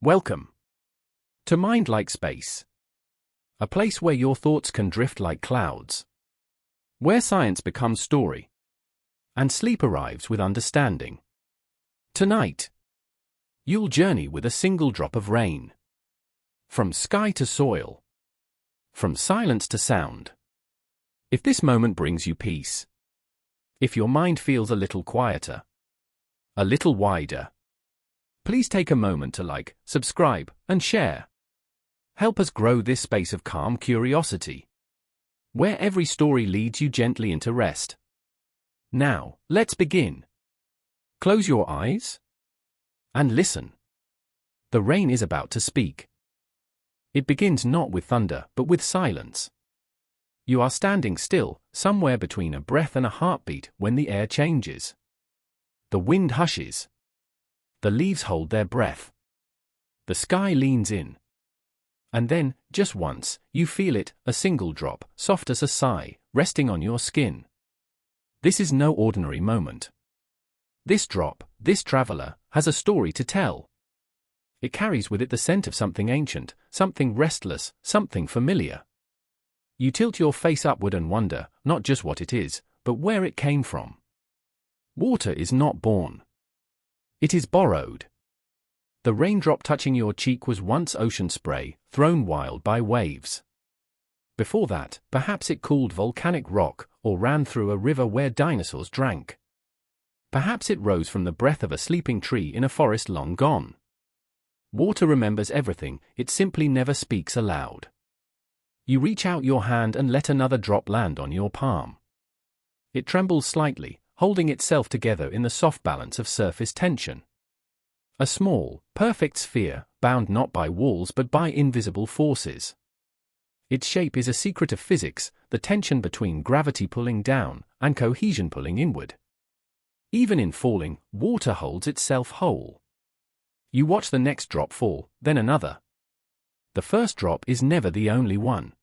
Welcome to Mind Like Space, a place where your thoughts can drift like clouds, where science becomes story, and sleep arrives with understanding. Tonight, you'll journey with a single drop of rain, from sky to soil, from silence to sound. If this moment brings you peace, if your mind feels a little quieter, a little wider, please take a moment to like, subscribe, and share. Help us grow this space of calm curiosity, where every story leads you gently into rest. Now, let's begin. Close your eyes and listen. The rain is about to speak. It begins not with thunder, but with silence. You are standing still, somewhere between a breath and a heartbeat, when the air changes. The wind hushes. The leaves hold their breath. The sky leans in. And then, just once, you feel it, a single drop, soft as a sigh, resting on your skin. This is no ordinary moment. This drop, this traveler, has a story to tell. It carries with it the scent of something ancient, something restless, something familiar. You tilt your face upward and wonder, not just what it is, but where it came from. Water is not born. It is borrowed. The raindrop touching your cheek was once ocean spray, thrown wild by waves. Before that, perhaps it cooled volcanic rock, or ran through a river where dinosaurs drank. Perhaps it rose from the breath of a sleeping tree in a forest long gone. Water remembers everything, it simply never speaks aloud. You reach out your hand and let another drop land on your palm. It trembles slightly, holding itself together in the soft balance of surface tension. A small, perfect sphere, bound not by walls but by invisible forces. Its shape is a secret of physics, the tension between gravity pulling down and cohesion pulling inward. Even in falling, water holds itself whole. You watch the next drop fall, then another. The first drop is never the only one.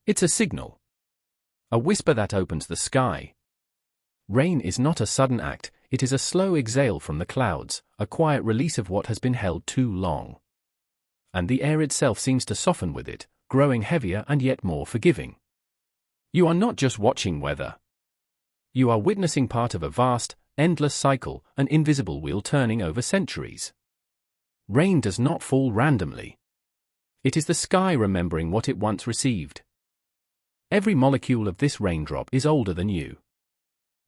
It's a signal. A whisper that opens the sky. Rain is not a sudden act, it is a slow exhale from the clouds, a quiet release of what has been held too long. And the air itself seems to soften with it, growing heavier and yet more forgiving. You are not just watching weather. You are witnessing part of a vast, endless cycle, an invisible wheel turning over centuries. Rain does not fall randomly. It is the sky remembering what it once received. Every molecule of this raindrop is older than you.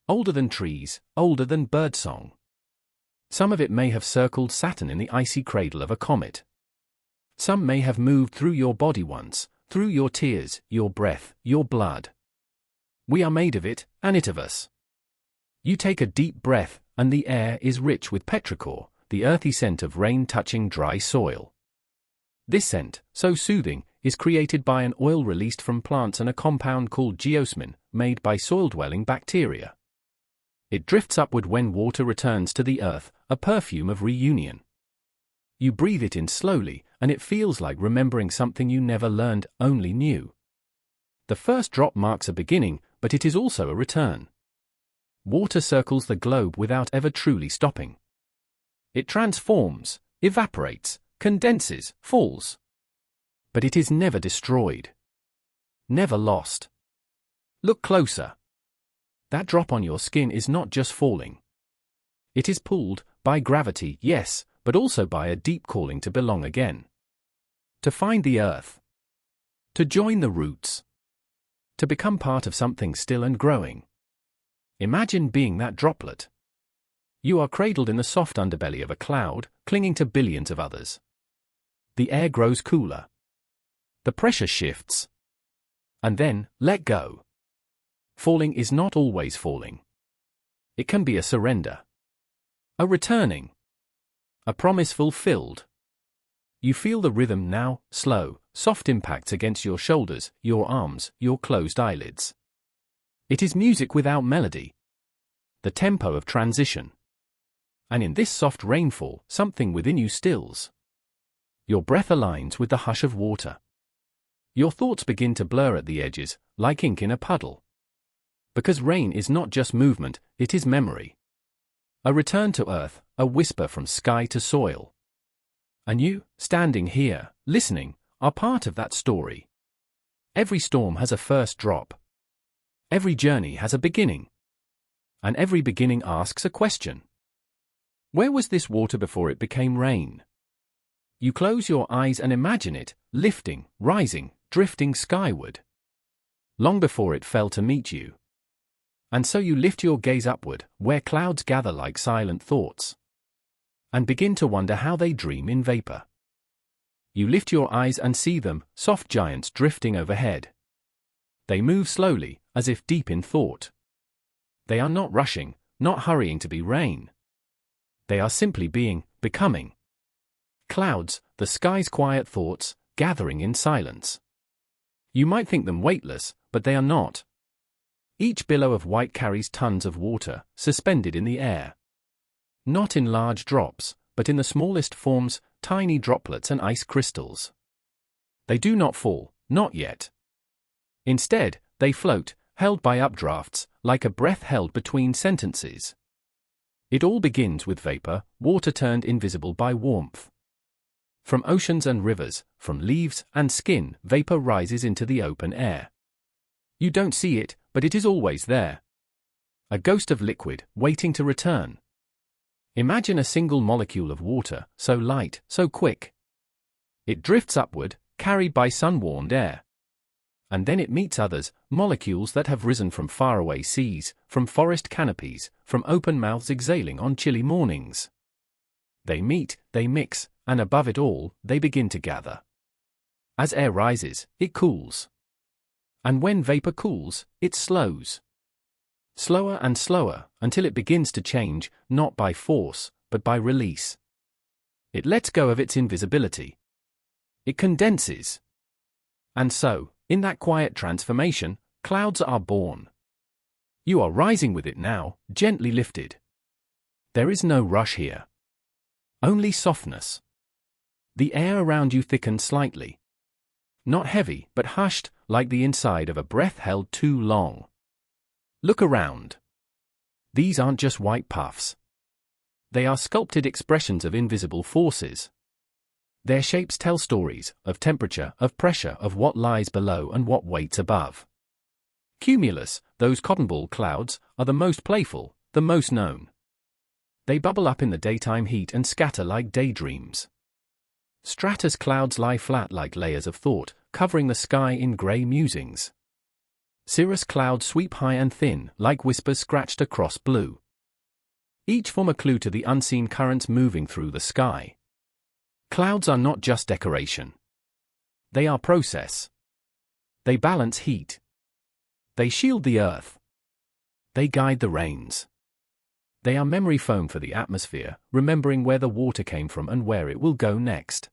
Older than trees, older than birdsong. Some of it may have circled Saturn in the icy cradle of a comet. Some may have moved through your body once, through your tears, your breath, your blood. We are made of it, and it of us. You take a deep breath, and the air is rich with petrichor, the earthy scent of rain touching dry soil. This scent, so soothing, is created by an oil released from plants and a compound called geosmin, made by soil-dwelling bacteria. It drifts upward when water returns to the earth, a perfume of reunion. You breathe it in slowly, and it feels like remembering something you never learned, only knew. The first drop marks a beginning, but it is also a return. Water circles the globe without ever truly stopping. It transforms, evaporates, condenses, falls. But it is never destroyed. Never lost. Look closer. That drop on your skin is not just falling. It is pulled, by gravity, yes, but also by a deep calling to belong again. To find the earth. To join the roots. To become part of something still and growing. Imagine being that droplet. You are cradled in the soft underbelly of a cloud, clinging to billions of others. The air grows cooler. The pressure shifts. And then, let go. Falling is not always falling. It can be a surrender. A returning. A promise fulfilled. You feel the rhythm now, slow, soft impacts against your shoulders, your arms, your closed eyelids. It is music without melody. The tempo of transition. And in this soft rainfall, something within you stills. Your breath aligns with the hush of water. Your thoughts begin to blur at the edges, like ink in a puddle. Because rain is not just movement, it is memory. A return to earth, a whisper from sky to soil. And you, standing here, listening, are part of that story. Every storm has a first drop. Every journey has a beginning. And every beginning asks a question. Where was this water before it became rain? You close your eyes and imagine it, lifting, rising, drifting skyward. Long before it fell to meet you. And so you lift your gaze upward, where clouds gather like silent thoughts. And begin to wonder how they dream in vapor. You lift your eyes and see them, soft giants drifting overhead. They move slowly, as if deep in thought. They are not rushing, not hurrying to be rain. They are simply being, becoming. Clouds, the sky's quiet thoughts, gathering in silence. You might think them weightless, but they are not. Each billow of white carries tons of water, suspended in the air. Not in large drops, but in the smallest forms, tiny droplets and ice crystals. They do not fall, not yet. Instead, they float, held by updrafts, like a breath held between sentences. It all begins with vapor, water turned invisible by warmth. From oceans and rivers, from leaves and skin, vapor rises into the open air. You don't see it, but it is always there. A ghost of liquid, waiting to return. Imagine a single molecule of water, so light, so quick. It drifts upward, carried by sun-warmed air. And then it meets others, molecules that have risen from faraway seas, from forest canopies, from open mouths exhaling on chilly mornings. They meet, they mix, and above it all, they begin to gather. As air rises, it cools. And when vapor cools, it slows. Slower and slower, until it begins to change, not by force, but by release. It lets go of its invisibility. It condenses. And so, in that quiet transformation, clouds are born. You are rising with it now, gently lifted. There is no rush here. Only softness. The air around you thickens slightly. Not heavy, but hushed, like the inside of a breath held too long. Look around. These aren't just white puffs. They are sculpted expressions of invisible forces. Their shapes tell stories, of temperature, of pressure, of what lies below and what waits above. Cumulus, those cotton ball clouds, are the most playful, the most known. They bubble up in the daytime heat and scatter like daydreams. Stratus clouds lie flat like layers of thought, covering the sky in grey musings. Cirrus clouds sweep high and thin, like whispers scratched across blue. Each form a clue to the unseen currents moving through the sky. Clouds are not just decoration. They are process. They balance heat. They shield the earth. They guide the rains. They are memory foam for the atmosphere, remembering where the water came from and where it will go next.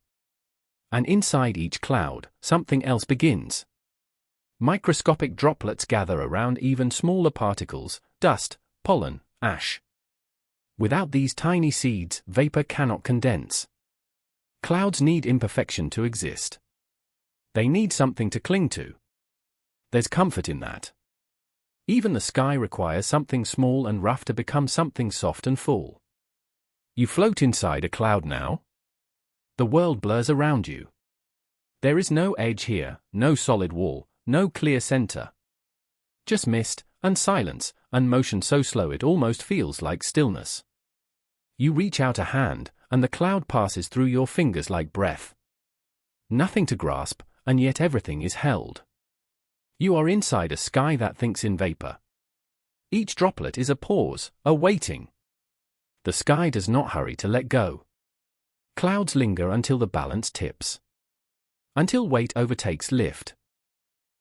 And inside each cloud, something else begins. Microscopic droplets gather around even smaller particles, dust, pollen, ash. Without these tiny seeds, vapor cannot condense. Clouds need imperfection to exist. They need something to cling to. There's comfort in that. Even the sky requires something small and rough to become something soft and full. You float inside a cloud now. The world blurs around you. There is no edge here, no solid wall, no clear center. Just mist, and silence, and motion so slow it almost feels like stillness. You reach out a hand, and the cloud passes through your fingers like breath. Nothing to grasp, and yet everything is held. You are inside a sky that thinks in vapor. Each droplet is a pause, a waiting. The sky does not hurry to let go. Clouds linger until the balance tips. Until weight overtakes lift.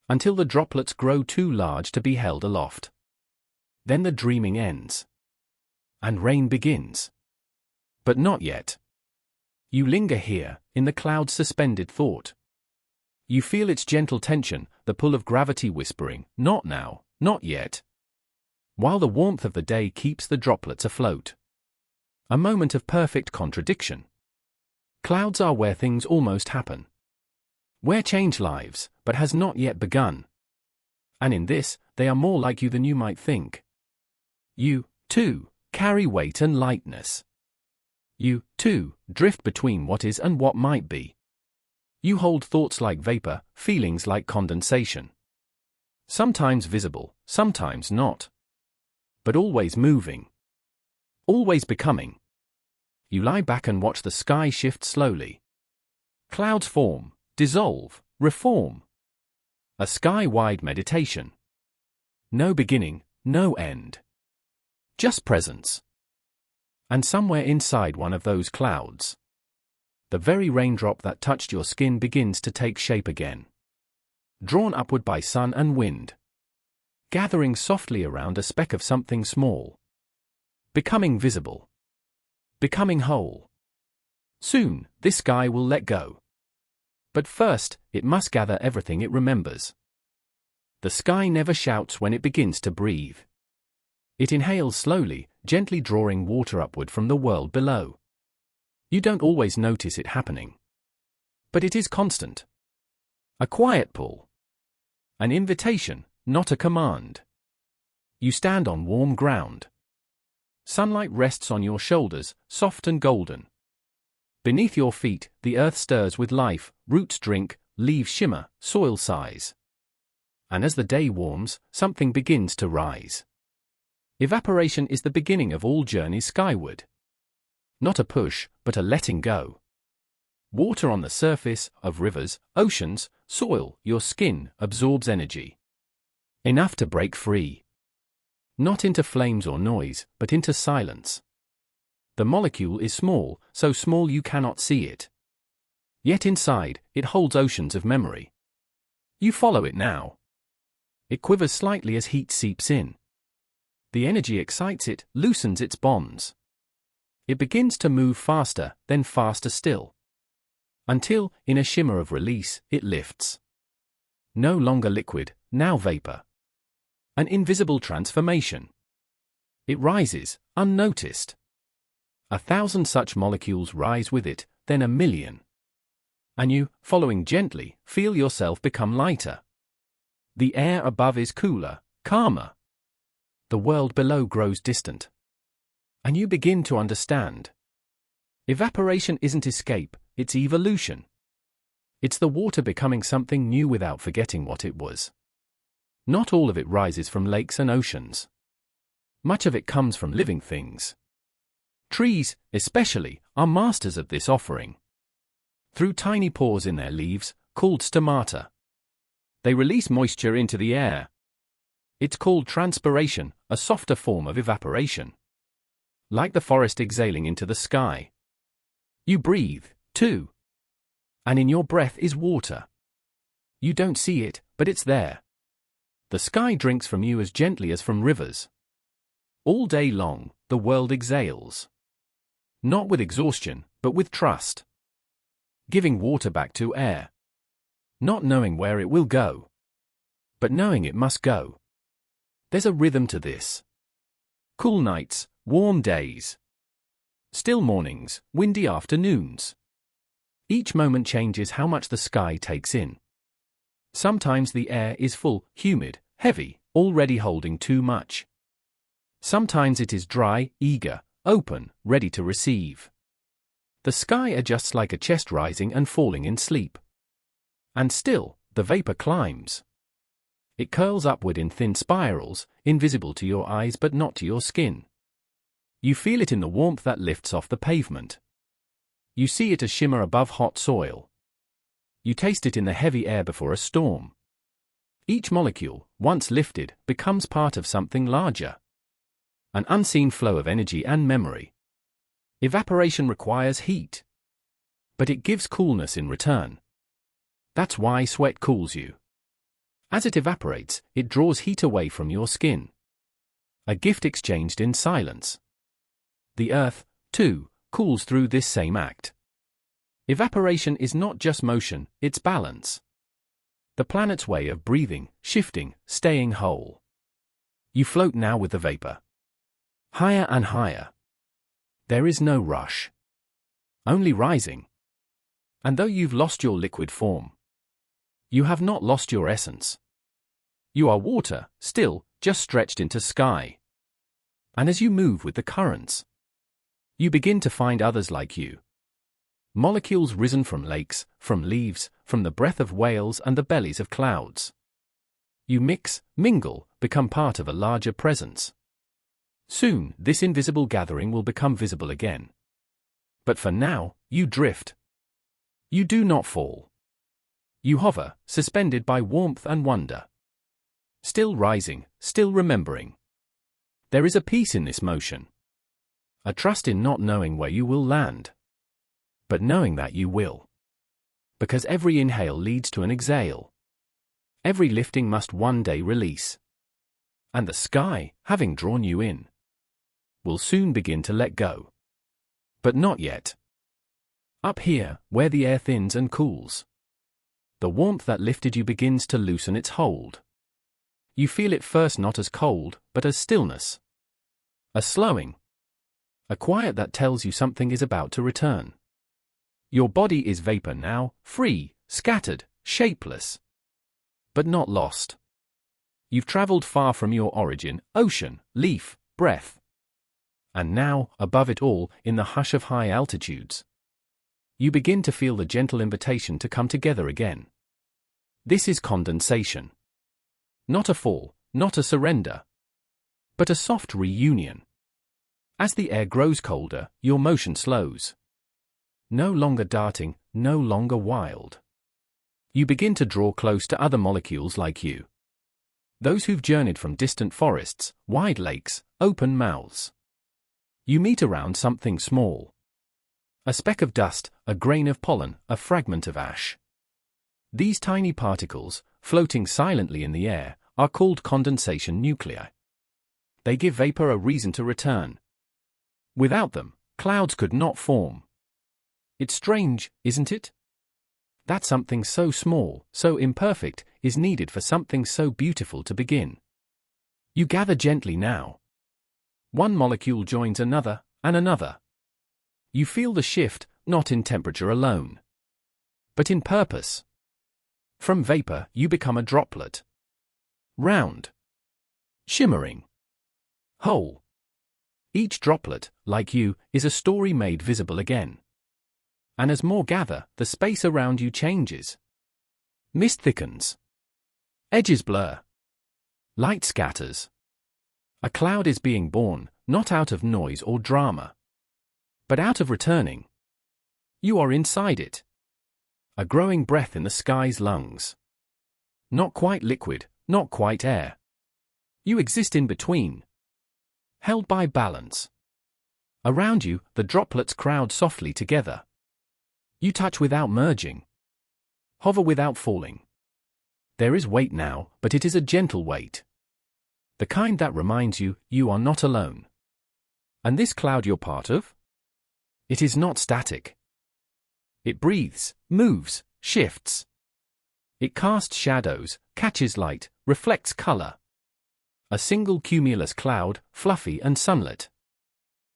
Until the droplets grow too large to be held aloft. Then the dreaming ends. And rain begins. But not yet. You linger here, in the cloud's suspended thought. You feel its gentle tension, the pull of gravity whispering, not now, not yet. While the warmth of the day keeps the droplets afloat. A moment of perfect contradiction. Clouds are where things almost happen. Where change lives, but has not yet begun. And in this, they are more like you than you might think. You, too, carry weight and lightness. You, too, drift between what is and what might be. You hold thoughts like vapor, feelings like condensation. Sometimes visible, sometimes not. But always moving. Always becoming. You lie back and watch the sky shift slowly. Clouds form, dissolve, reform. A sky-wide meditation. No beginning, no end. Just presence. And somewhere inside one of those clouds, the very raindrop that touched your skin begins to take shape again. Drawn upward by sun and wind. Gathering softly around a speck of something small. Becoming visible. Becoming whole. Soon, this sky will let go. But first, it must gather everything it remembers. The sky never shouts when it begins to breathe. It inhales slowly, gently drawing water upward from the world below. You don't always notice it happening. But it is constant. A quiet pull. An invitation, not a command. You stand on warm ground. Sunlight rests on your shoulders, soft and golden. Beneath your feet, the earth stirs with life, roots drink, leaves shimmer, soil sighs. And as the day warms, something begins to rise. Evaporation is the beginning of all journeys skyward. Not a push, but a letting go. Water on the surface of rivers, oceans, soil, your skin absorbs energy. Enough to break free. Not into flames or noise, but into silence. The molecule is small, so small you cannot see it. Yet inside, it holds oceans of memory. You follow it now. It quivers slightly as heat seeps in. The energy excites it, loosens its bonds. It begins to move faster, then faster still. Until, in a shimmer of release, it lifts. No longer liquid, now vapor. An invisible transformation. It rises, unnoticed. 1,000 such molecules rise with it, then 1,000,000. And you, following gently, feel yourself become lighter. The air above is cooler, calmer. The world below grows distant. And you begin to understand. Evaporation isn't escape, it's evolution. It's the water becoming something new without forgetting what it was. Not all of it rises from lakes and oceans. Much of it comes from living things. Trees, especially, are masters of this offering. Through tiny pores in their leaves, called stomata, they release moisture into the air. It's called transpiration, a softer form of evaporation. Like the forest exhaling into the sky. You breathe, too. And in your breath is water. You don't see it, but it's there. The sky drinks from you as gently as from rivers. All day long, the world exhales. Not with exhaustion, but with trust. Giving water back to air. Not knowing where it will go. But knowing it must go. There's a rhythm to this. Cool nights, warm days. Still mornings, windy afternoons. Each moment changes how much the sky takes in. Sometimes the air is full, humid, heavy, already holding too much. Sometimes it is dry, eager, open, ready to receive. The sky adjusts like a chest rising and falling in sleep. And still, the vapor climbs. It curls upward in thin spirals, invisible to your eyes but not to your skin. You feel it in the warmth that lifts off the pavement. You see it as shimmer above hot soil. You taste it in the heavy air before a storm. Each molecule, once lifted, becomes part of something larger. An unseen flow of energy and memory. Evaporation requires heat. But it gives coolness in return. That's why sweat cools you. As it evaporates, it draws heat away from your skin. A gift exchanged in silence. The earth, too, cools through this same act. Evaporation is not just motion, it's balance. The planet's way of breathing, shifting, staying whole. You float now with the vapor. Higher and higher. There is no rush. Only rising. And though you've lost your liquid form, you have not lost your essence. You are water, still, just stretched into sky. And as you move with the currents, You begin to find others like you. Molecules risen from lakes, from leaves, from the breath of whales and the bellies of clouds. You mix, mingle, become part of a larger presence. Soon, this invisible gathering will become visible again. But for now, you drift. You do not fall. You hover, suspended by warmth and wonder. Still rising, still remembering. There is a peace in this motion. A trust in not knowing where you will land. But knowing that you will. Because every inhale leads to an exhale. Every lifting must one day release. And the sky, having drawn you in, will soon begin to let go. But not yet. Up here, where the air thins and cools, the warmth that lifted you begins to loosen its hold. You feel it first not as cold, but as stillness. A slowing. A quiet that tells you something is about to return. Your body is vapor now, free, scattered, shapeless. But not lost. You've traveled far from your origin, ocean, leaf, breath. And now, above it all, in the hush of high altitudes, you begin to feel the gentle invitation to come together again. This is condensation. Not a fall, not a surrender, but a soft reunion. As the air grows colder, your motion slows. No longer darting, no longer wild. You begin to draw close to other molecules like you. Those who've journeyed from distant forests, wide lakes, open mouths. You meet around something small. A speck of dust, a grain of pollen, a fragment of ash. These tiny particles, floating silently in the air, are called condensation nuclei. They give vapor a reason to return. Without them, clouds could not form. It's strange, isn't it? That something so small, so imperfect, is needed for something so beautiful to begin. You gather gently now. One molecule joins another, and another. You feel the shift, not in temperature alone, but in purpose. From vapor, you become a droplet. Round. Shimmering. Whole. Each droplet, like you, is a story made visible again. And as more gather, the space around you changes. Mist thickens. Edges blur. Light scatters. A cloud is being born, not out of noise or drama, but out of returning. You are inside it. A growing breath in the sky's lungs. Not quite liquid, not quite air. You exist in between. Held by balance. Around you, the droplets crowd softly together. You touch without merging. Hover without falling. There is weight now, but it is a gentle weight. The kind that reminds you, you are not alone. And this cloud you're part of? It is not static. It breathes, moves, shifts. It casts shadows, catches light, reflects color. A single cumulus cloud, fluffy and sunlit,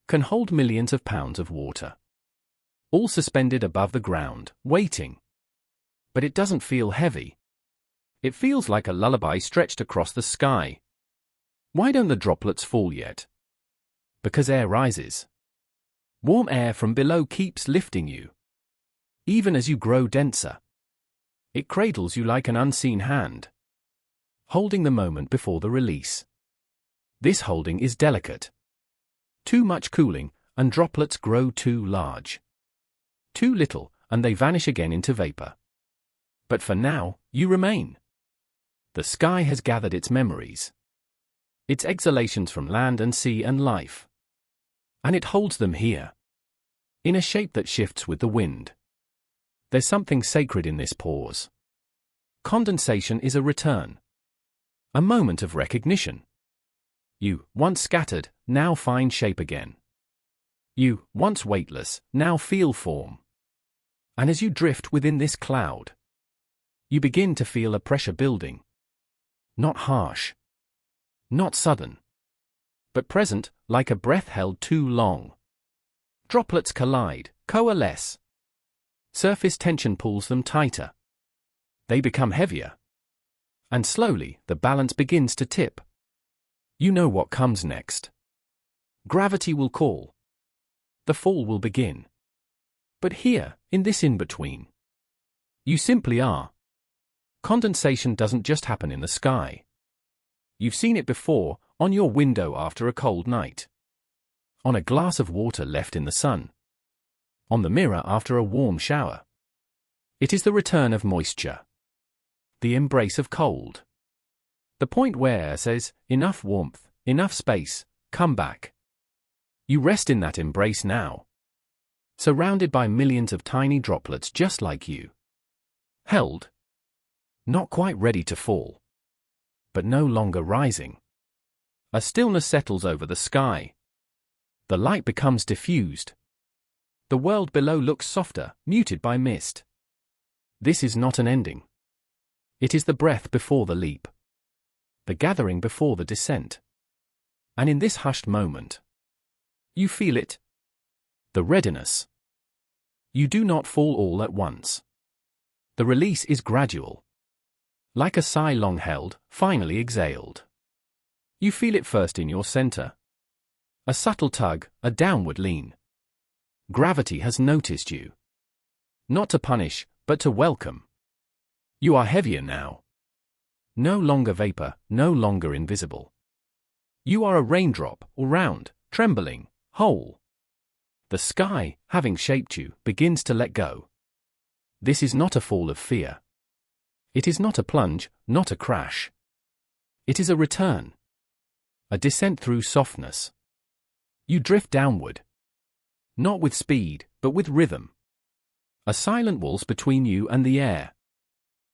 can hold millions of pounds of water. All suspended above the ground, waiting. But it doesn't feel heavy. It feels like a lullaby stretched across the sky. Why don't the droplets fall yet? Because air rises. Warm air from below keeps lifting you. Even as you grow denser. It cradles you like an unseen hand, holding the moment before the release. This holding is delicate. Too much cooling, and droplets grow too large. Too little, and they vanish again into vapor. But for now, you remain. The sky has gathered its memories. Its exhalations from land and sea and life. And it holds them here. In a shape that shifts with the wind. There's something sacred in this pause. Condensation is a return. A moment of recognition. You, once scattered, now find shape again. You, once weightless, now feel form. And as you drift within this cloud, you begin to feel a pressure building. Not harsh. Not sudden. But present, like a breath held too long. Droplets collide, coalesce. Surface tension pulls them tighter. They become heavier. And slowly, the balance begins to tip. You know what comes next. Gravity will call. the fall will begin. But here, in this in-between, you simply are. Condensation doesn't just happen in the sky. You've seen it before, on your window after a cold night. On a glass of water left in the sun. On the mirror after a warm shower. It is the return of moisture. The embrace of cold. The point where air says, enough warmth, enough space, come back. You rest in that embrace now. Surrounded by millions of tiny droplets just like you. Held. Not quite ready to fall. But no longer rising. A stillness settles over the sky. The light becomes diffused. The world below looks softer, muted by mist. This is not an ending. It is the breath before the leap. The gathering before the descent. And in this hushed moment, you feel it. The readiness. You do not fall all at once. The release is gradual. Like a sigh long held, finally exhaled. You feel it first in your center. A subtle tug, a downward lean. Gravity has noticed you. Not to punish, but to welcome. You are heavier now. No longer vapor, no longer invisible. You are a raindrop, all round, trembling, whole. The sky, having shaped you, begins to let go. This is not a fall of fear. It is not a plunge, not a crash. It is a return. A descent through softness. You drift downward. Not with speed, but with rhythm. A silent waltz between you and the air.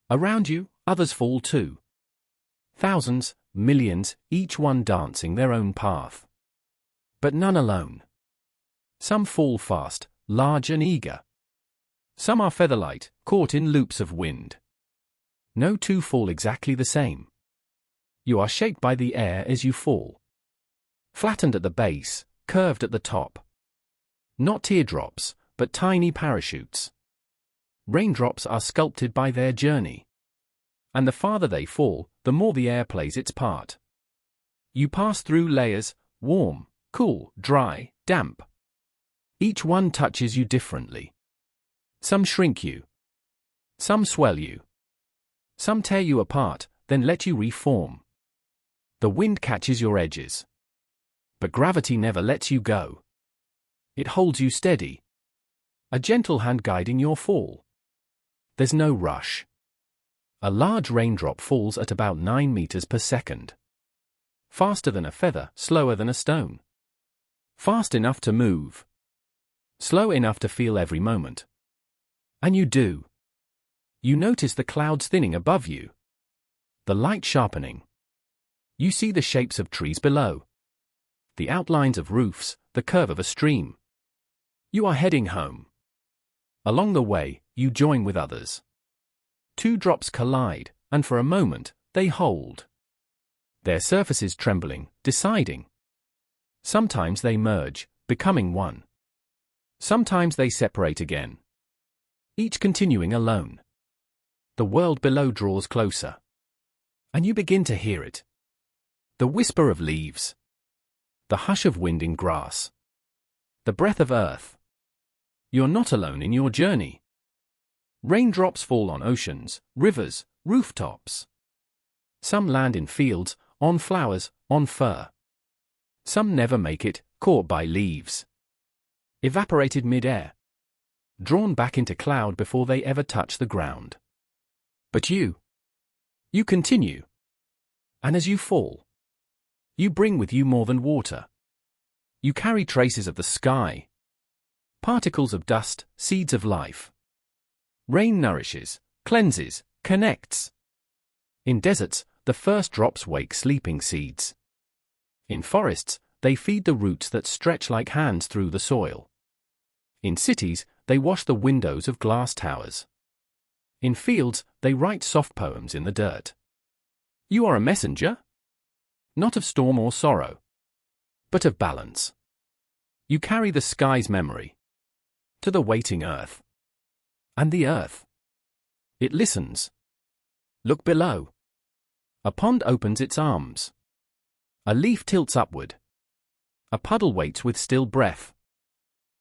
Around you, others fall too. Thousands, millions, each one dancing their own path. But none alone. Some fall fast, large and eager. Some are featherlight, caught in loops of wind. No two fall exactly the same. You are shaped by the air as you fall. Flattened at the base, curved at the top. Not teardrops, but tiny parachutes. Raindrops are sculpted by their journey. And the farther they fall, the more the air plays its part. You pass through layers, warm, cool, dry, damp. Each one touches you differently. Some shrink you. Some swell you. Some tear you apart, then let you reform. The wind catches your edges. But gravity never lets you go. It holds you steady. A gentle hand guiding your fall. There's no rush. A large raindrop falls at about 9 meters per second. Faster than a feather, slower than a stone. Fast enough to move. Slow enough to feel every moment. And you do. You notice the clouds thinning above you. The light sharpening. You see the shapes of trees below. The outlines of roofs, the curve of a stream. You are heading home. Along the way, you join with others. Two drops collide, and for a moment, they hold. Their surfaces trembling, deciding. Sometimes they merge, becoming one. Sometimes they separate again. Each continuing alone. The world below draws closer. And you begin to hear it. The whisper of leaves. The hush of wind in grass. The breath of earth. You're not alone in your journey. Raindrops fall on oceans, rivers, rooftops. Some land in fields, on flowers, on fur. Some never make it, caught by leaves. Evaporated mid-air. Drawn back into cloud before they ever touch the ground. But you continue. And as you fall, you bring with you more than water. You carry traces of the sky. Particles of dust, seeds of life. Rain nourishes, cleanses, connects. In deserts, the first drops wake sleeping seeds. In forests, they feed the roots that stretch like hands through the soil. In cities, they wash the windows of glass towers. In fields, they write soft poems in the dirt. You are a messenger? Not of storm or sorrow, but of balance. You carry the sky's memory to the waiting earth. And the earth, it listens. Look below. A pond opens its arms. A leaf tilts upward. A puddle waits with still breath.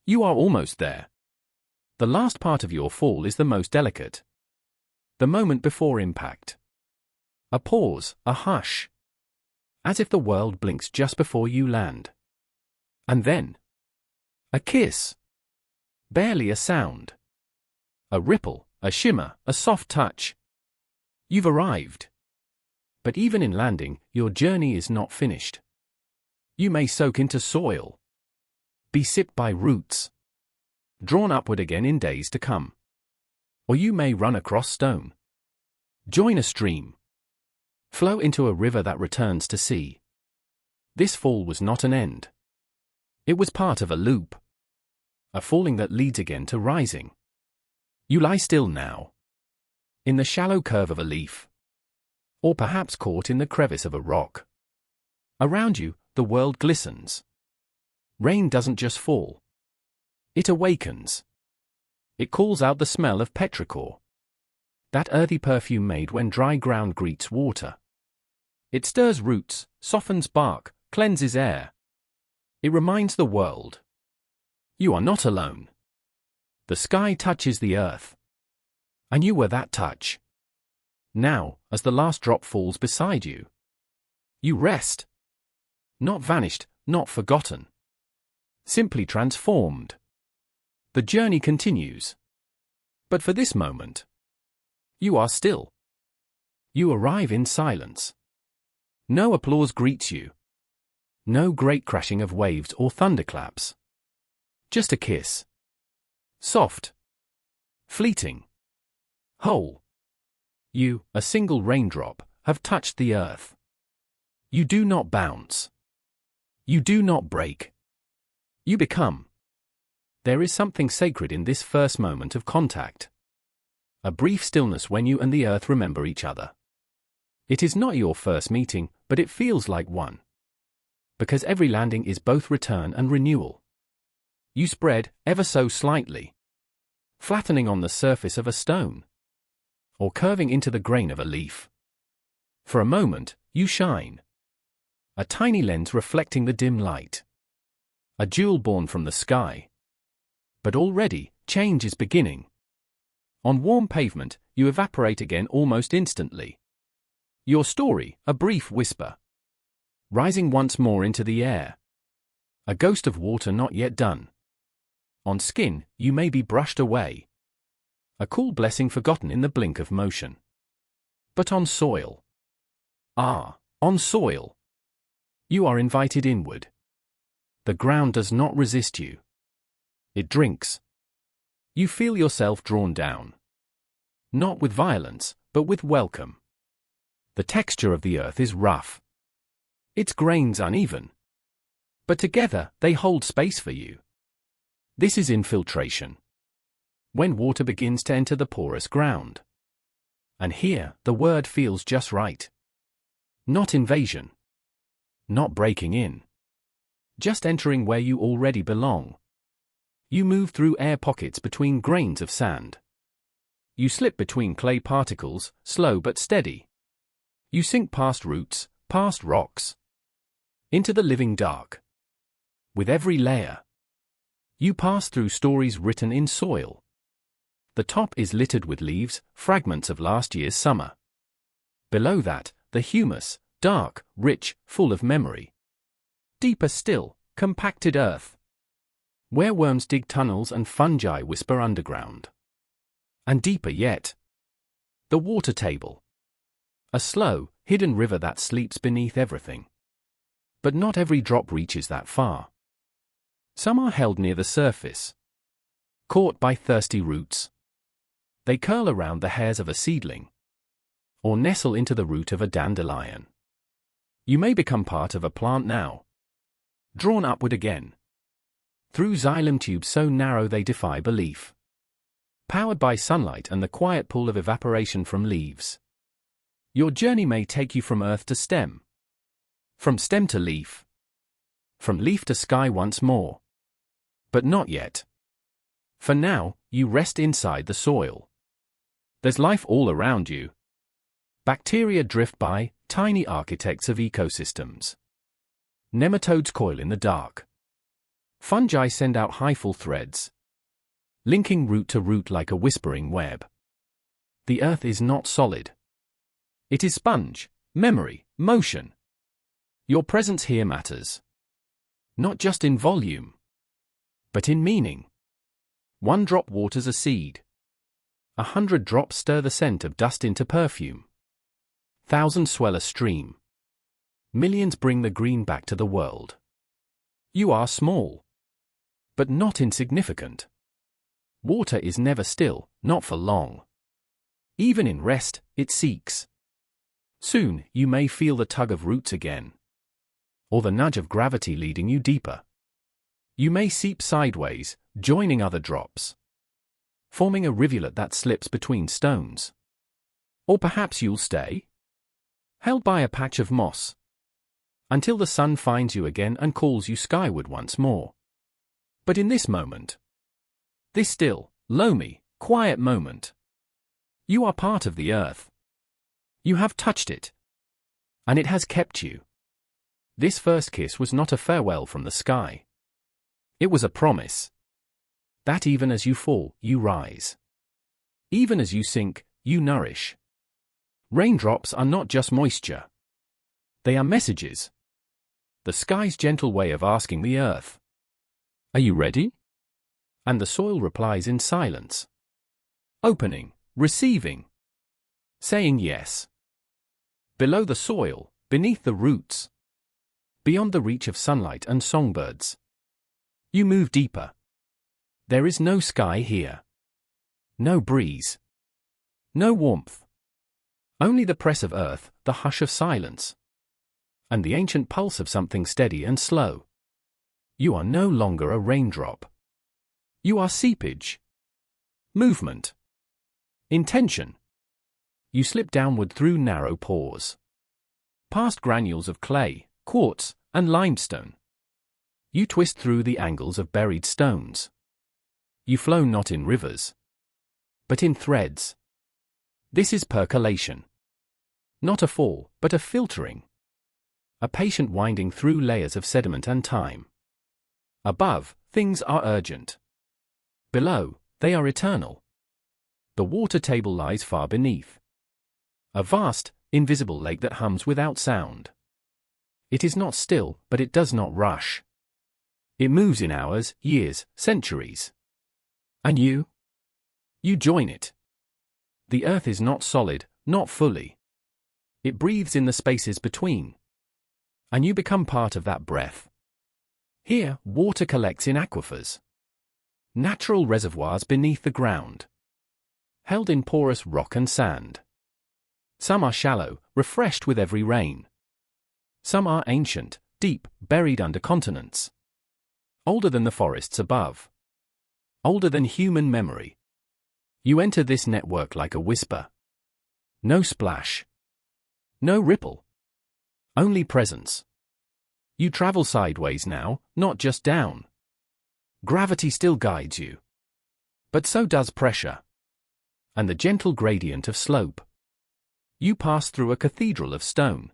You are almost there. The last part of your fall is the most delicate. The moment before impact. A pause, a hush. As if the world blinks just before you land. And then, a kiss. Barely a sound. A ripple, a shimmer, a soft touch. You've arrived. But even in landing, your journey is not finished. You may soak into soil. Be sipped by roots. Drawn upward again in days to come. Or you may run across stone. Join a stream. Flow into a river that returns to sea. This fall was not an end. It was part of a loop. A falling that leads again to rising. You lie still now. In the shallow curve of a leaf. Or perhaps caught in the crevice of a rock. Around you, the world glistens. Rain doesn't just fall. It awakens. It calls out the smell of petrichor. That earthy perfume made when dry ground greets water. It stirs roots, softens bark, cleanses air. It reminds the world. You are not alone. The sky touches the earth. And you were that touch. Now, as the last drop falls beside you, you rest. Not vanished, not forgotten. Simply transformed. The journey continues. But for this moment, you are still. You arrive in silence. No applause greets you. No great crashing of waves or thunderclaps. Just a kiss. Soft. Fleeting. Whole. You, a single raindrop, have touched the earth. You do not bounce. You do not break. You become. There is something sacred in this first moment of contact. A brief stillness when you and the earth remember each other. It is not your first meeting, but it feels like one. Because every landing is both return and renewal. You spread, ever so slightly. Flattening on the surface of a stone. Or curving into the grain of a leaf. For a moment, you shine. A tiny lens reflecting the dim light. A jewel born from the sky. But already, change is beginning. On warm pavement, you evaporate again almost instantly. Your story, a brief whisper. Rising once more into the air. A ghost of water not yet done. On skin, you may be brushed away. A cool blessing forgotten in the blink of motion. But on soil. On soil. You are invited inward. The ground does not resist you. It drinks. You feel yourself drawn down. Not with violence, but with welcome. The texture of the earth is rough. Its grains uneven. But together, they hold space for you. This is infiltration. When water begins to enter the porous ground. And here, the word feels just right. Not invasion. Not breaking in. Just entering where you already belong. You move through air pockets between grains of sand. You slip between clay particles, slow but steady. You sink past roots, past rocks. Into the living dark. With every layer. You pass through stories written in soil. The top is littered with leaves, fragments of last year's summer. Below that, the humus, dark, rich, full of memory. Deeper still, compacted earth. Where worms dig tunnels and fungi whisper underground. And deeper yet. The water table. A slow, hidden river that sleeps beneath everything. But not every drop reaches that far. Some are held near the surface. Caught by thirsty roots. They curl around the hairs of a seedling. Or nestle into the root of a dandelion. You may become part of a plant now. Drawn upward again. Through xylem tubes so narrow they defy belief. Powered by sunlight and the quiet pool of evaporation from leaves. Your journey may take you from earth to stem. From stem to leaf. From leaf to sky once more. But not yet. For now, you rest inside the soil. There's life all around you. Bacteria drift by, tiny architects of ecosystems. Nematodes coil in the dark. Fungi send out hyphal threads, linking root to root like a whispering web. The earth is not solid. It is sponge, memory, motion. Your presence here matters. Not just in volume, but in meaning. 1 drop waters a seed. 100 drops stir the scent of dust into perfume. 1,000 swell a stream. Millions bring the green back to the world. You are small, but not insignificant. Water is never still, not for long. Even in rest, it seeks. Soon, you may feel the tug of roots again, or the nudge of gravity leading you deeper. You may seep sideways, joining other drops, forming a rivulet that slips between stones. Or perhaps you'll stay, held by a patch of moss, until the sun finds you again and calls you skyward once more. But in this moment, this still, loamy, quiet moment, you are part of the earth. You have touched it, and it has kept you. This first kiss was not a farewell from the sky. It was a promise that even as you fall, you rise. Even as you sink, you nourish. Raindrops are not just moisture. They are messages. The sky's gentle way of asking the earth, "Are you ready?" And the soil replies in silence. Opening, receiving, saying yes. Below the soil, beneath the roots, beyond the reach of sunlight and songbirds, you move deeper. There is no sky here. No breeze. No warmth. Only the press of earth, the hush of silence, and the ancient pulse of something steady and slow. You are no longer a raindrop. You are seepage. Movement. Intention. You slip downward through narrow pores, past granules of clay, quartz, and limestone. You twist through the angles of buried stones. You flow not in rivers, but in threads. This is percolation. Not a fall, but a filtering. A patient winding through layers of sediment and time. Above, things are urgent. Below, they are eternal. The water table lies far beneath. A vast, invisible lake that hums without sound. It is not still, but it does not rush. It moves in hours, years, centuries. And you? You join it. The earth is not solid, not fully. It breathes in the spaces between. And you become part of that breath. Here, water collects in aquifers. Natural reservoirs beneath the ground, held in porous rock and sand. Some are shallow, refreshed with every rain. Some are ancient, deep, buried under continents. Older than the forests above. Older than human memory. You enter this network like a whisper. No splash. No ripple. Only presence. You travel sideways now, not just down. Gravity still guides you. But so does pressure. And the gentle gradient of slope. You pass through a cathedral of stone.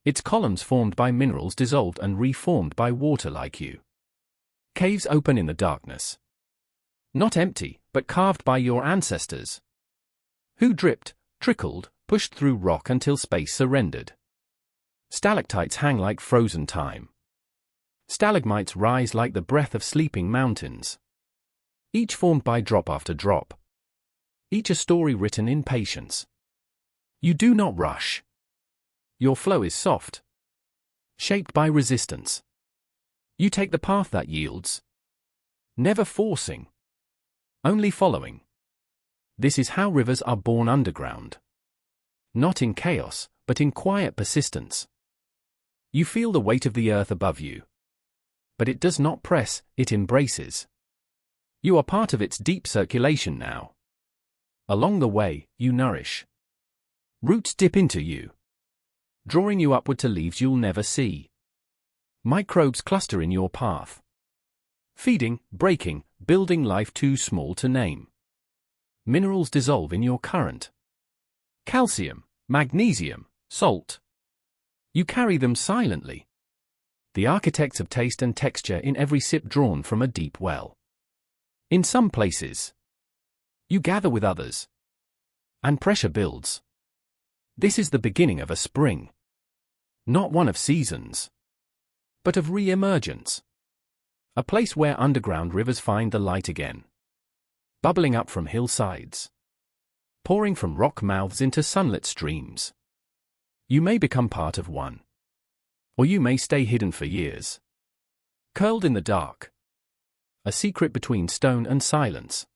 Its columns formed by minerals dissolved and reformed by water like you. Caves open in the darkness. Not empty, but carved by your ancestors. Who dripped, trickled, pushed through rock until space surrendered. Stalactites hang like frozen time. Stalagmites rise like the breath of sleeping mountains. Each formed by drop after drop. Each a story written in patience. You do not rush. Your flow is soft, shaped by resistance. You take the path that yields. Never forcing. Only following. This is how rivers are born underground. Not in chaos, but in quiet persistence. You feel the weight of the earth above you. But it does not press, it embraces. You are part of its deep circulation now. Along the way, you nourish. Roots dip into you, drawing you upward to leaves you'll never see. Microbes cluster in your path. Feeding, breaking, building life too small to name. Minerals dissolve in your current. Calcium, magnesium, salt. You carry them silently. the architects of taste and texture in every sip drawn from a deep well. In some places, you gather with others, and pressure builds. This is the beginning of a spring. Not one of seasons, but of re-emergence. A place where underground rivers find the light again. Bubbling up from hillsides. Pouring from rock mouths into sunlit streams. You may become part of one. Or you may stay hidden for years. Curled in the dark. A secret between stone and silence.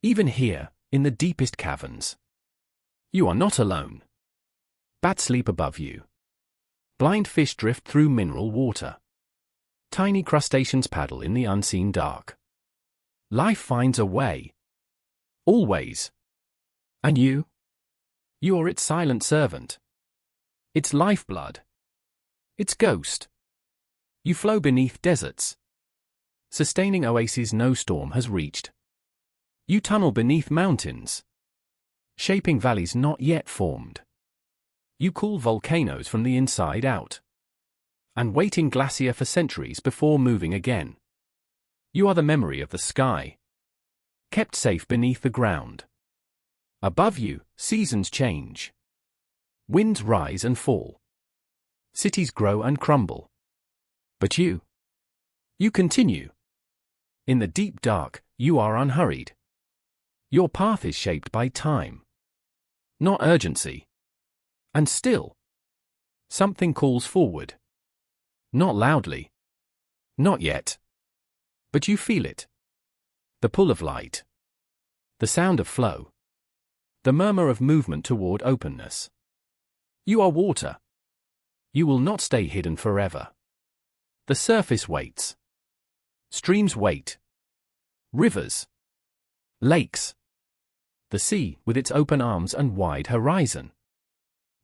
Even here, in the deepest caverns. You are not alone. Bats sleep above you. Blind fish drift through mineral water. Tiny crustaceans paddle in the unseen dark. Life finds a way. Always. And you? You are its silent servant. Its lifeblood. Its ghost. You flow beneath deserts. Sustaining oases no storm has reached. You tunnel beneath mountains. Shaping valleys not yet formed. You cool volcanoes from the inside out. And wait in glacier for centuries before moving again. You are the memory of the sky. Kept safe beneath the ground. Above you, seasons change. Winds rise and fall. Cities grow and crumble. But you continue. In the deep dark, you are unhurried. Your path is shaped by time. Not urgency. And still, something calls forward. Not loudly. Not yet. But you feel it. The pull of light. The sound of flow. The murmur of movement toward openness. You are water. You will not stay hidden forever. The surface waits. Streams wait. Rivers. Lakes. The sea with its open arms and wide horizon.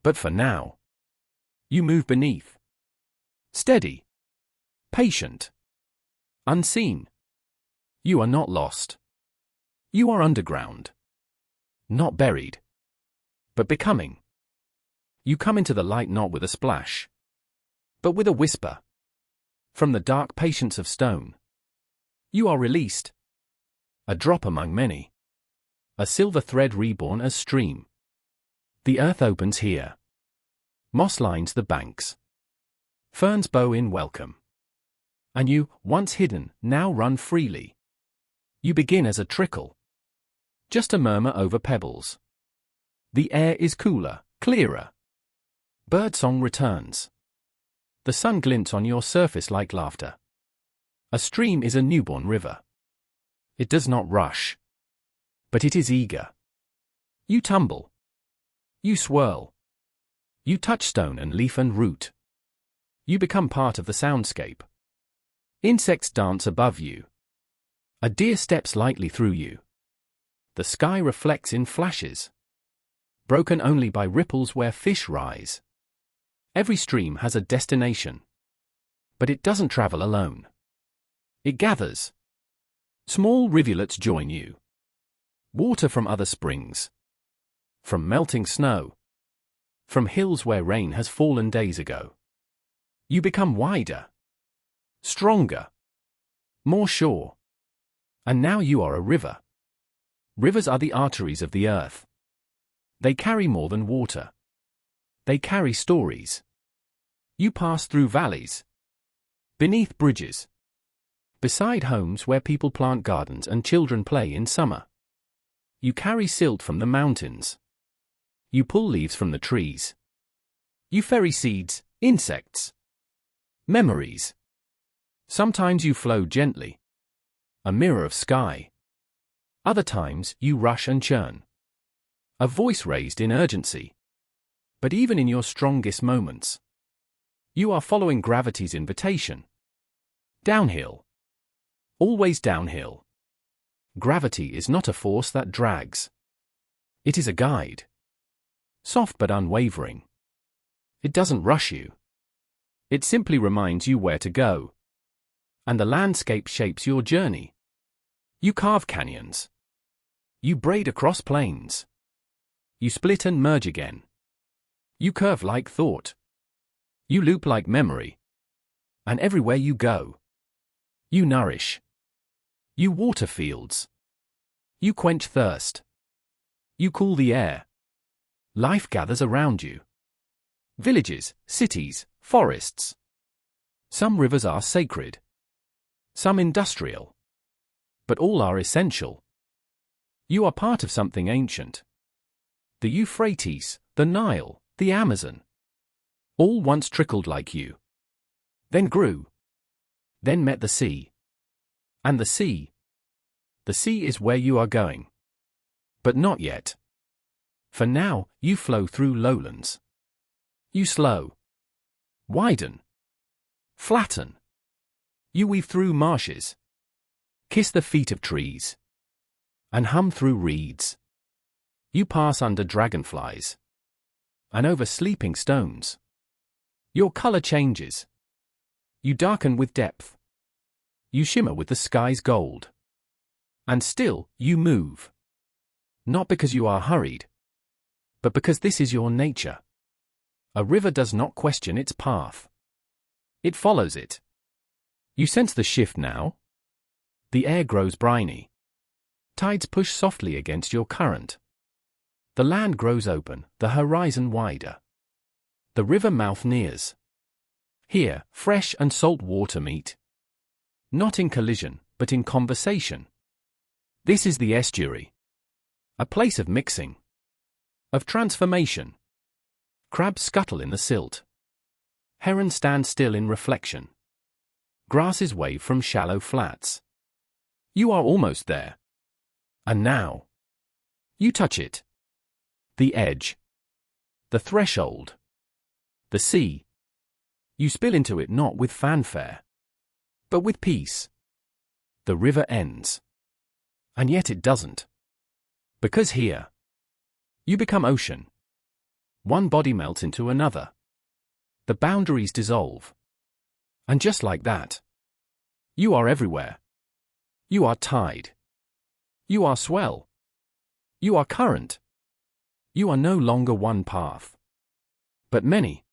But for now, you move beneath. Steady. Patient. Unseen. You are not lost. You are underground. Not buried. But becoming. You come into the light not with a splash, but with a whisper. From the dark patience of stone, you are released. A drop among many. A silver thread reborn as stream. The earth opens here. Moss lines the banks. Ferns bow in welcome. And you, once hidden, now run freely. You begin as a trickle. Just a murmur over pebbles. The air is cooler, clearer. Birdsong returns. The sun glints on your surface like laughter. A stream is a newborn river. It does not rush. But it is eager. You tumble. You swirl. You touch stone and leaf and root. You become part of the soundscape. Insects dance above you. A deer steps lightly through you. The sky reflects in flashes. Broken only by ripples where fish rise. Every stream has a destination. But it doesn't travel alone. It gathers. Small rivulets join you. Water from other springs. From melting snow. From hills where rain has fallen days ago. You become wider. Stronger. More sure. And now you are a river. Rivers are the arteries of the earth. They carry more than water. They carry stories. You pass through valleys. Beneath bridges. Beside homes where people plant gardens and children play in summer. You carry silt from the mountains. You pull leaves from the trees. You ferry seeds, insects. Memories. Sometimes you flow gently. A mirror of sky. Other times you rush and churn. A voice raised in urgency. But even in your strongest moments, you are following gravity's invitation. Downhill. Always downhill. Gravity is not a force that drags. It is a guide. Soft but unwavering. It doesn't rush you. It simply reminds you where to go. And the landscape shapes your journey. You carve canyons. You braid across plains. You split and merge again. You curve like thought. You loop like memory. And everywhere you go, you nourish. You water fields. You quench thirst. You cool the air. Life gathers around you. Villages, cities, forests. Some rivers are sacred. Some industrial. But all are essential. You are part of something ancient. The Euphrates, the Nile, the Amazon. All once trickled like you. Then grew. Then met the sea. And the sea. The sea is where you are going. But not yet. For now, you flow through lowlands. You slow. Widen. Flatten. You weave through marshes. Kiss the feet of trees. And hum through reeds. You pass under dragonflies. And over sleeping stones. Your color changes. You darken with depth. You shimmer with the sky's gold. And still, you move. Not because you are hurried, but because this is your nature. A river does not question its path. It follows it. You sense the shift now? The air grows briny. Tides push softly against your current. The land grows open, the horizon wider. The river mouth nears. Here, fresh and salt water meet. Not in collision, but in conversation. This is the estuary. A place of mixing. Of transformation. Crabs scuttle in the silt. Herons stand still in reflection. Grasses wave from shallow flats. You are almost there. And now. You touch it. The edge. The threshold. The sea. You spill into it not with fanfare, but with peace. The river ends. And yet it doesn't. Because here, you become ocean. One body melts into another. The boundaries dissolve. And just like that, you are everywhere. You are tide. You are swell. You are current. You are no longer one path, but many.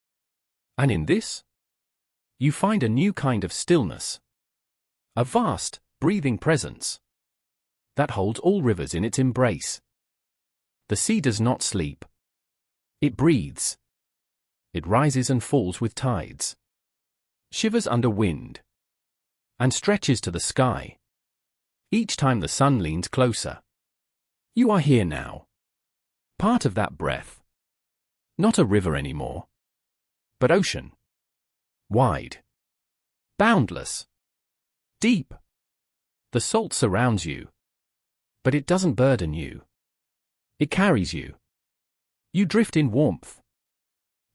And in this, you find a new kind of stillness. A vast, breathing presence that holds all rivers in its embrace. The sea does not sleep. It breathes. It rises and falls with tides. Shivers under wind. And stretches to the sky. Each time the sun leans closer. You are here now. Part of that breath. Not a river anymore. But ocean. Wide. Boundless. Deep. The salt surrounds you. But it doesn't burden you. It carries you. You drift in warmth.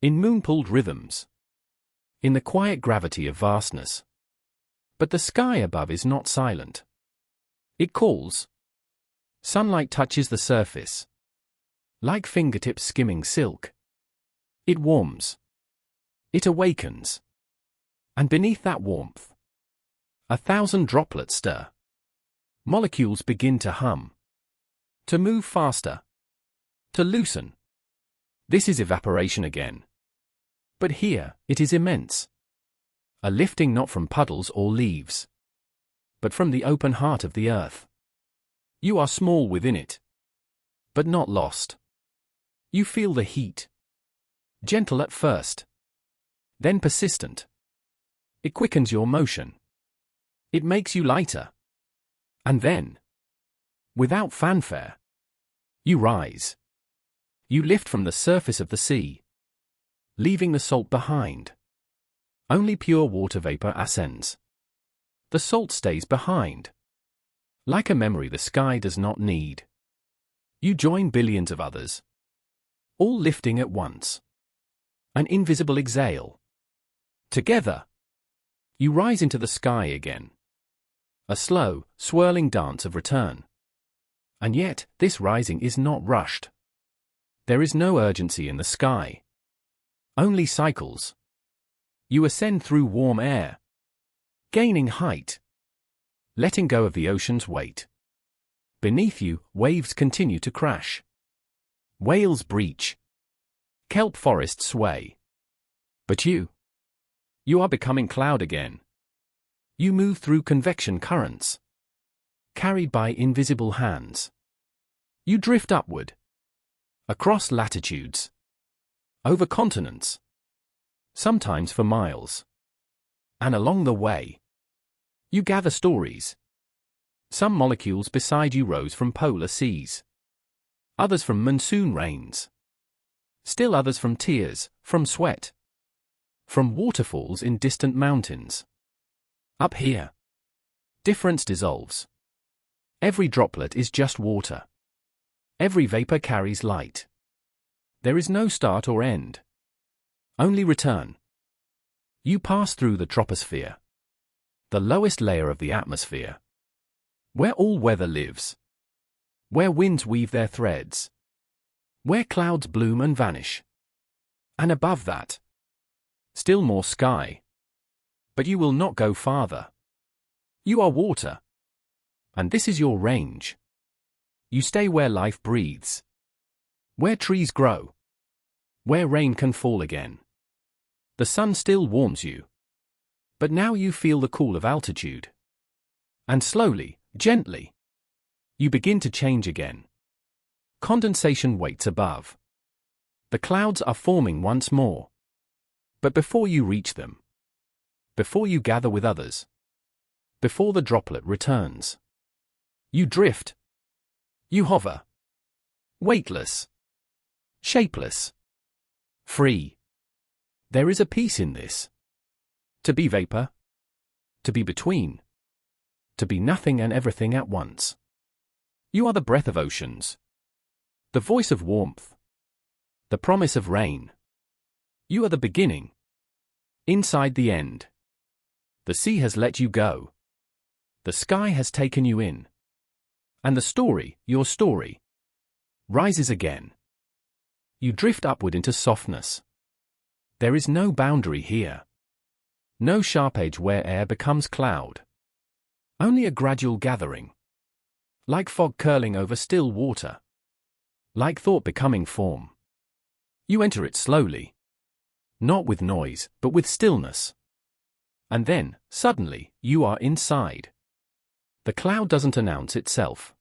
In moon-pulled rhythms. In the quiet gravity of vastness. But the sky above is not silent. It calls. Sunlight touches the surface. Like fingertips skimming silk. It warms. It awakens. And beneath that warmth, 1,000 droplets stir. Molecules begin to hum. To move faster. To loosen. This is evaporation again. But here, it is immense. A lifting not from puddles or leaves, but from the open heart of the earth. You are small within it, but not lost. You feel the heat. Gentle at first, then persistent. It quickens your motion. It makes you lighter. And then, without fanfare, you rise. You lift from the surface of the sea, leaving the salt behind. Only pure water vapor ascends. The salt stays behind. Like a memory the sky does not need. You join billions of others, all lifting at once. An invisible exhale. Together, you rise into the sky again. A slow, swirling dance of return. And yet, this rising is not rushed. There is no urgency in the sky. Only cycles. You ascend through warm air, gaining height, letting go of the ocean's weight. Beneath you, waves continue to crash. Whales breach. Kelp forests sway. But you You are becoming cloud again. You move through convection currents, carried by invisible hands. You drift upward, across latitudes, over continents, sometimes for miles. And along the way, you gather stories. Some molecules beside you rose from polar seas, others from monsoon rains, still others from tears, from sweat, from waterfalls in distant mountains. Up here, difference dissolves. Every droplet is just water. Every vapor carries light. There is no start or end, only return. You pass through the troposphere, the lowest layer of the atmosphere, where all weather lives, where winds weave their threads, where clouds bloom and vanish. And above that, still more sky. But you will not go farther. You are water. And this is your range. You stay where life breathes, where trees grow, where rain can fall again. The sun still warms you, but now you feel the cool of altitude. And slowly, gently, you begin to change again. Condensation waits above. The clouds are forming once more. But before you reach them, before you gather with others, before the droplet returns, you drift. You hover. Weightless. Shapeless. Free. There is a peace in this. To be vapor. To be between. To be nothing and everything at once. You are the breath of oceans. The voice of warmth. The promise of rain. You are the beginning. Inside the end. The sea has let you go. The sky has taken you in. And the story, your story, rises again. You drift upward into softness. There is no boundary here. No sharp edge where air becomes cloud. Only a gradual gathering. Like fog curling over still water. Like thought becoming form. You enter it slowly. Not with noise, but with stillness. And then, suddenly, you are inside. The cloud doesn't announce itself.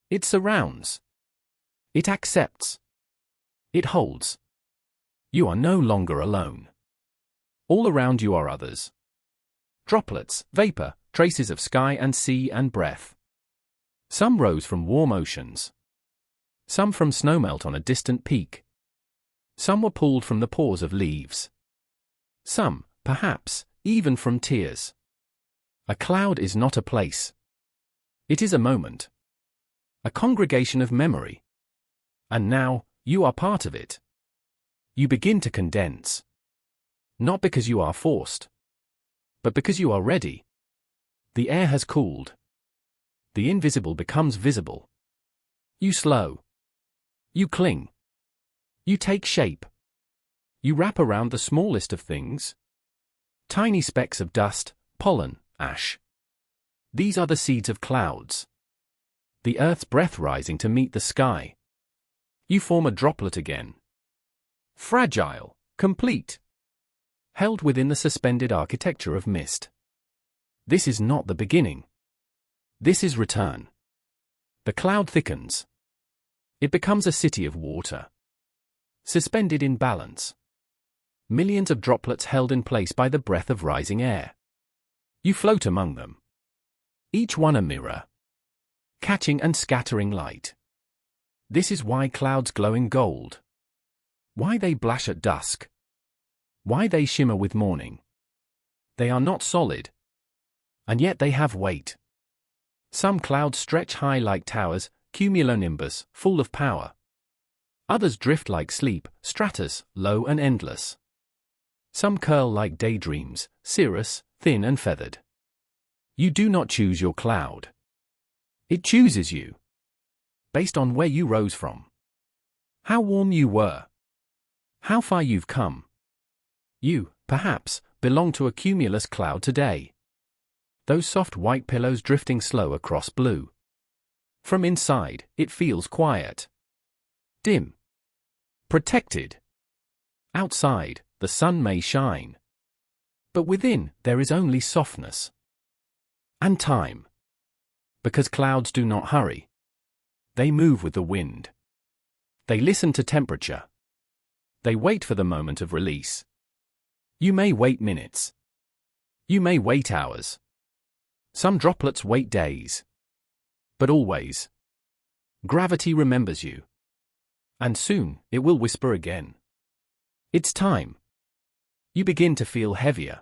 It surrounds. It accepts. It holds. You are no longer alone. All around you are others. Droplets, vapor, traces of sky and sea and breath. Some rose from warm oceans. Some from snowmelt on a distant peak. Some were pulled from the pores of leaves. Some, perhaps, even from tears. A cloud is not a place. It is a moment. A congregation of memory. And now, you are part of it. You begin to condense. Not because you are forced, but because you are ready. The air has cooled. The invisible becomes visible. You slow. You cling. You take shape. You wrap around the smallest of things. Tiny specks of dust, pollen, ash. These are the seeds of clouds. The earth's breath rising to meet the sky. You form a droplet again. Fragile, complete. Held within the suspended architecture of mist. This is not the beginning. This is return. The cloud thickens. It becomes a city of water. Suspended in balance. Millions of droplets held in place by the breath of rising air. You float among them. Each one a mirror. Catching and scattering light. This is why clouds glow in gold. Why they blush at dusk. Why they shimmer with morning. They are not solid. And yet they have weight. Some clouds stretch high like towers, cumulonimbus, full of power. Others drift like sleep, stratus, low and endless. Some curl like daydreams, cirrus, thin and feathered. You do not choose your cloud. It chooses you. Based on where you rose from. How warm you were. How far you've come. You, perhaps, belong to a cumulus cloud today. Those soft white pillows drifting slow across blue. From inside, it feels quiet. Dim. Protected. Outside, the sun may shine. But within, there is only softness. And time. Because clouds do not hurry. They move with the wind. They listen to temperature. They wait for the moment of release. You may wait minutes. You may wait hours. Some droplets wait days. But always, gravity remembers you. And soon, it will whisper again. It's time. You begin to feel heavier.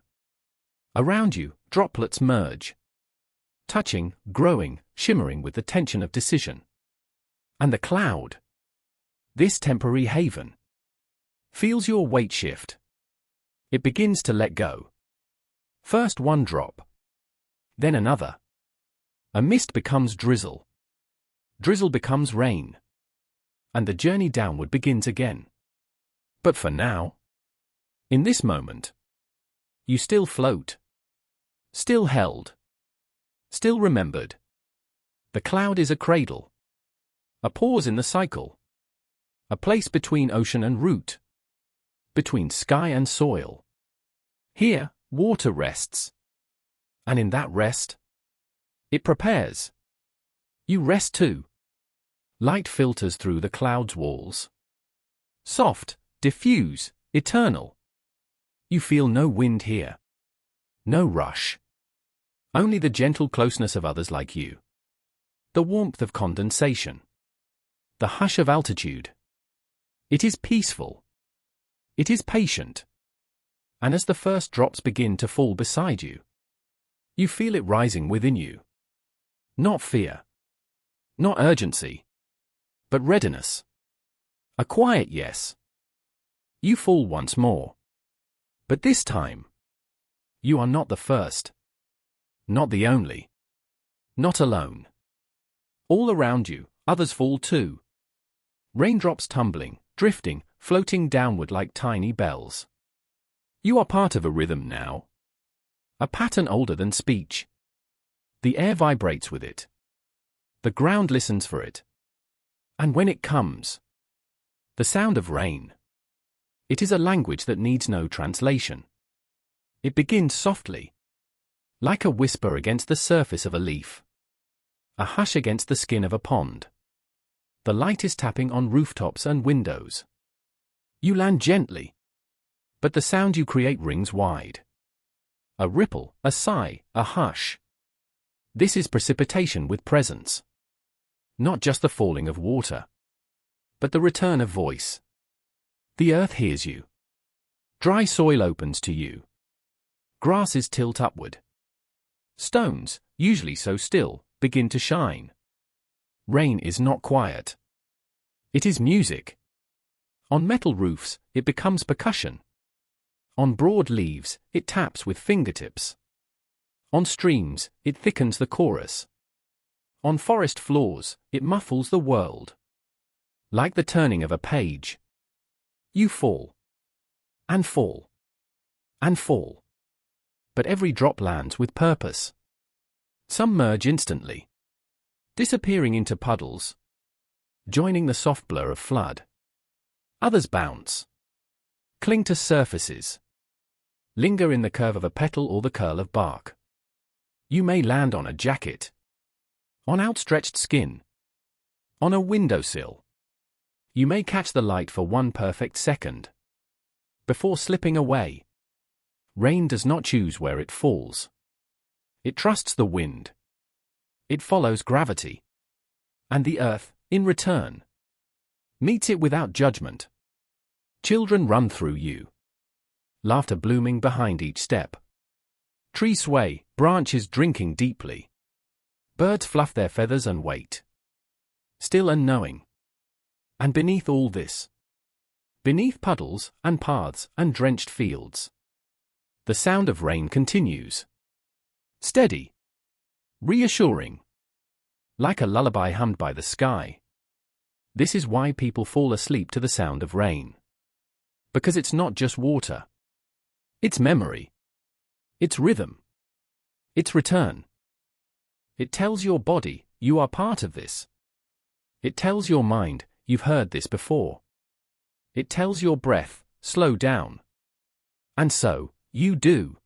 Around you, droplets merge. Touching, growing, shimmering with the tension of decision. And the cloud, this temporary haven, feels your weight shift. It begins to let go. First one drop. Then another. A mist becomes drizzle. Drizzle becomes rain. And the journey downward begins again. But for now, in this moment, you still float. Still held. Still remembered. The cloud is a cradle. A pause in the cycle. A place between ocean and root. Between sky and soil. Here, water rests. And in that rest, it prepares. You rest too. Light filters through the cloud's walls. Soft, diffuse, eternal. You feel no wind here. No rush. Only the gentle closeness of others like you. The warmth of condensation. The hush of altitude. It is peaceful. It is patient. And as the first drops begin to fall beside you, you feel it rising within you. Not fear. Not urgency. But readiness. A quiet yes. You fall once more. But this time, you are not the first. Not the only. Not alone. All around you, others fall too. Raindrops tumbling, drifting, floating downward like tiny bells. You are part of a rhythm now. A pattern older than speech. The air vibrates with it. The ground listens for it. And when it comes, the sound of rain, it is a language that needs no translation. It begins softly, like a whisper against the surface of a leaf. A hush against the skin of a pond. The light is tapping on rooftops and windows. You land gently, but the sound you create rings wide. A ripple, a sigh, a hush. This is precipitation with presence. Not just the falling of water, but the return of voice. The earth hears you. Dry soil opens to you. Grasses tilt upward. Stones, usually so still, begin to shine. Rain is not quiet. It is music. On metal roofs, it becomes percussion. On broad leaves, it taps with fingertips. On streams, it thickens the chorus. On forest floors, it muffles the world. Like the turning of a page. You fall. And fall. And fall. But every drop lands with purpose. Some merge instantly, disappearing into puddles, joining the soft blur of flood. Others bounce, cling to surfaces, linger in the curve of a petal or the curl of bark. You may land on a jacket, on outstretched skin, on a windowsill. You may catch the light for one perfect second, before slipping away. Rain does not choose where it falls. It trusts the wind. It follows gravity. And the earth, in return, meets it without judgment. Children run through you. Laughter blooming behind each step. Trees sway, branches drinking deeply. Birds fluff their feathers and wait. Still and knowing. And beneath all this, beneath puddles and paths and drenched fields, the sound of rain continues. Steady. Reassuring. Like a lullaby hummed by the sky. This is why people fall asleep to the sound of rain. Because it's not just water. It's memory. It's rhythm. It's return. It tells your body, you are part of this. It tells your mind, you've heard this before. It tells your breath, slow down. And so, you do.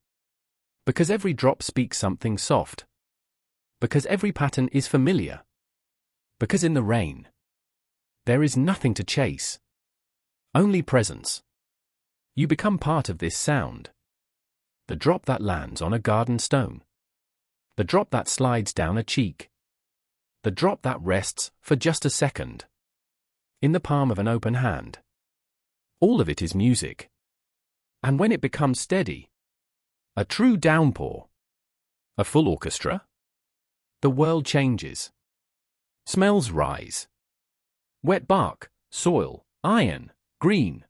Because every drop speaks something soft. Because every pattern is familiar. Because in the rain, there is nothing to chase. Only presence. You become part of this sound. The drop that lands on a garden stone. The drop that slides down a cheek. The drop that rests, for just a second, in the palm of an open hand. All of it is music. And when it becomes steady, a true downpour, a full orchestra, the world changes. Smells rise. Wet bark, soil, iron, green.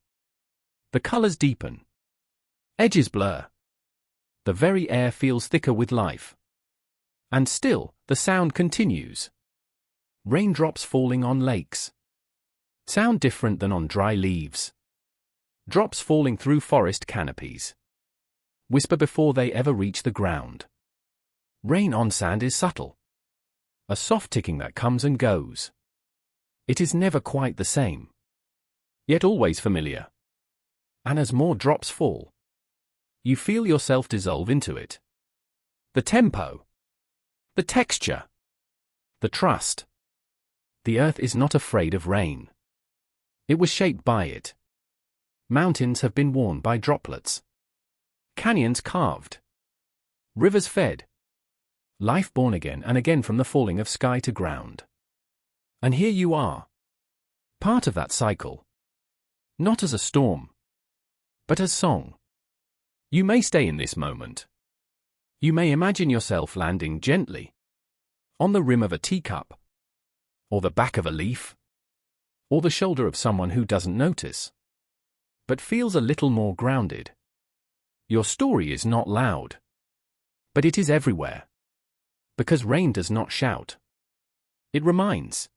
The colors deepen. Edges blur. The very air feels thicker with life. And still, the sound continues. Raindrops falling on lakes. Sound different than on dry leaves. Drops falling through forest canopies. Whisper before they ever reach the ground. Rain on sand is subtle. A soft ticking that comes and goes. It is never quite the same. Yet always familiar. And as more drops fall, you feel yourself dissolve into it. The tempo. The texture. The trust. The earth is not afraid of rain. It was shaped by it. Mountains have been worn by droplets. Canyons carved. Rivers fed. Life born again and again from the falling of sky to ground. And here you are. Part of that cycle. Not as a storm, but as song. You may stay in this moment. You may imagine yourself landing gently on the rim of a teacup, or the back of a leaf, or the shoulder of someone who doesn't notice, but feels a little more grounded. Your story is not loud, but it is everywhere. Because rain does not shout. It reminds.